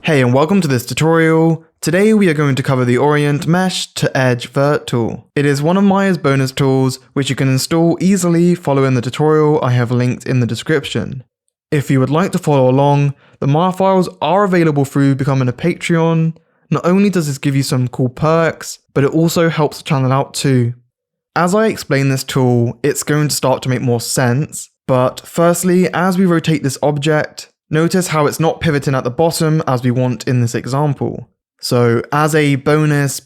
Hey and welcome to this tutorial. Today we are going to cover the Orient Mesh to Edge Vert tool. It is one of Maya's bonus tools which you can install easily following the tutorial I have linked in the description. If you would like to follow along, the Maya files are available through becoming a Patreon. Not only does this give you some cool perks, but it also helps the channel out too. As I explain this tool, it's going to start to make more sense, but firstly, as we rotate this object, notice how it's not pivoting at the bottom as we want in this example. So as a bonus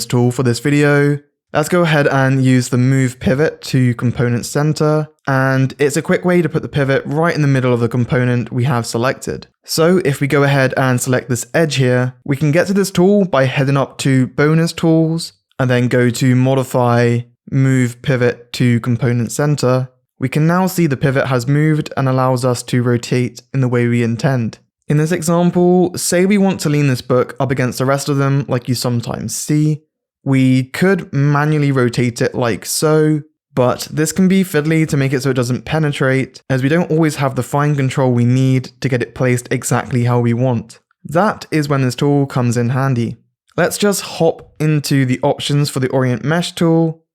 tool for this video, let's go ahead and use the move pivot to component center, and it's a quick way to put the pivot right in the middle of the component we have selected. So if we go ahead and select this edge here, we can get to this tool by heading up to bonus tools and then go to modify move pivot to component center. We can now see the pivot has moved and allows us to rotate in the way we intend. In this example, say we want to lean this book up against the rest of them like you sometimes see. We could manually rotate it like so, but this can be fiddly to make it so it doesn't penetrate, as we don't always have the fine control we need to get it placed exactly how we want. That is when this tool comes in handy. Let's just hop into the options for the Orient Mesh tool.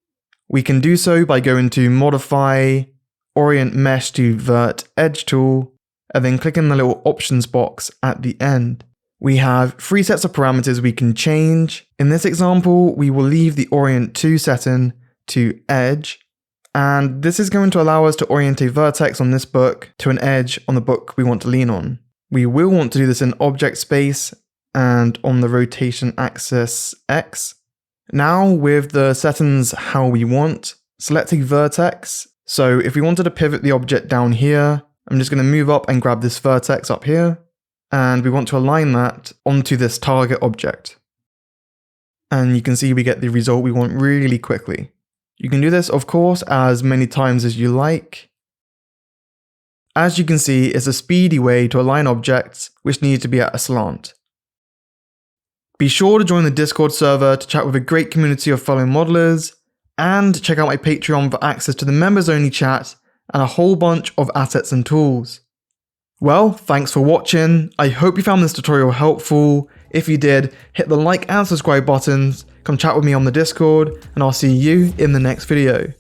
We can do so by going to Modify, Orient Mesh to Vert Edge tool, and then clicking the little options box at the end. We have 3 sets of parameters we can change. In this example, we will leave the Orient to setting to Edge, and this is going to allow us to orient a vertex on this book to an edge on the book we want to lean on. We will want to do this in object space and on the rotation axis X. Now with the settings how we want, select a vertex. So if we wanted to pivot the object down here, I'm just going to move up and grab this vertex up here, and we want to align that onto this target object. And you can see we get the result we want really quickly. You can do this, of course, as many times as you like. As you can see, it's a speedy way to align objects which need to be at a slant. Be sure to join the Discord server to chat with a great community of fellow modelers, and check out my Patreon for access to the members only chat and a whole bunch of assets and tools. Well, thanks for watching. I hope you found this tutorial helpful. If you did, hit the like and subscribe buttons, come chat with me on the Discord, and I'll see you in the next video.